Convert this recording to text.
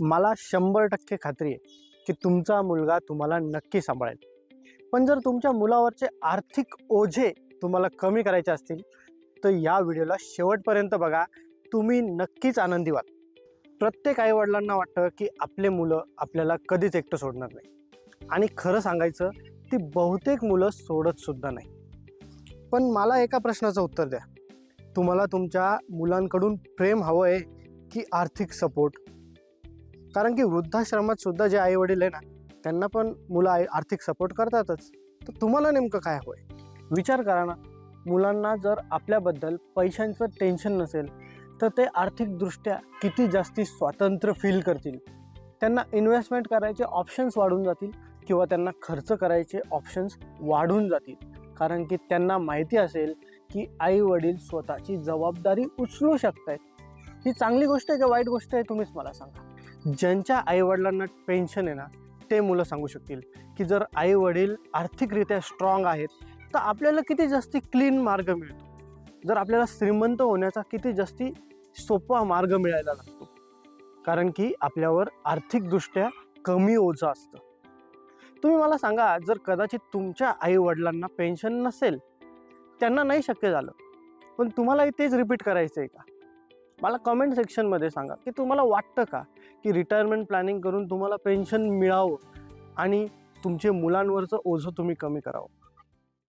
मला 100% खात्री आहे की तुमचा मुलगा तुम्हाला नक्की सांभाळेल. पण जर तुमच्या मुलावरचे आर्थिक ओझे तुम्हाला कमी करायचे असतील तर या व्हिडिओला शेवटपर्यंत बघा. तुम्ही नक्कीच आनंदी व्हाल. प्रत्येक आईवडिलांना वाटतं की आपले मुलं आपल्याला कधीच एकटं सोडणार नाही, आणि खरं सांगायचं ती बहुतेक मुलं सोडतसुद्धा नाही. पण मला एका प्रश्नाचं उत्तर द्या. तुम्हाला तुमच्या मुलांकडून प्रेम हवं आहे की आर्थिक सपोर्ट? कारण की वृद्धाश्रमात सुद्धा जे आईवडील आहे ना, त्यांना पण मुलं आर्थिक सपोर्ट करतातच. तर तुम्हाला नेमकं काय हवं आहे? विचार करा ना. मुलांना जर आपल्याबद्दल पैशांचं टेन्शन नसेल तर ते आर्थिकदृष्ट्या किती जास्ती स्वातंत्र्य फील करतील. त्यांना इन्व्हेस्टमेंट करायचे ऑप्शन्स वाढून जातील किंवा त्यांना खर्च करायचे ऑप्शन्स वाढून जातील. कारण की त्यांना माहिती असेल की आई वडील स्वतःची जबाबदारी उचलू शकतायत. ही चांगली गोष्ट आहे का वाईट गोष्ट आहे, तुम्हीच मला सांगा. ज्यांच्या आईवडिलांना पेन्शन आहे ना, ते मुलं सांगू शकतील की जर आईवडील आर्थिकरित्या स्ट्रॉंग आहेत तर आपल्याला किती जास्ती क्लीन मार्ग मिळतो. जर आपल्याला श्रीमंत होण्याचा किती जास्ती सोपा मार्ग मिळायला लागतो, कारण की आपल्यावर आर्थिकदृष्ट्या कमी ओझं असतं. तुम्ही मला सांगा, जर कदाचित तुमच्या आईवडिलांना पेन्शन नसेल, त्यांना नाही शक्य झालं, पण तुम्हालाही तेच रिपीट करायचं आहे का? मला कमेंट सेक्शनमध्ये सांगा की तुम्हाला वाटतं का की रिटायरमेंट प्लॅनिंग करून तुम्हाला पेन्शन मिळावं आणि तुमचे मुलांवरचं ओझं तुम्ही कमी करावं.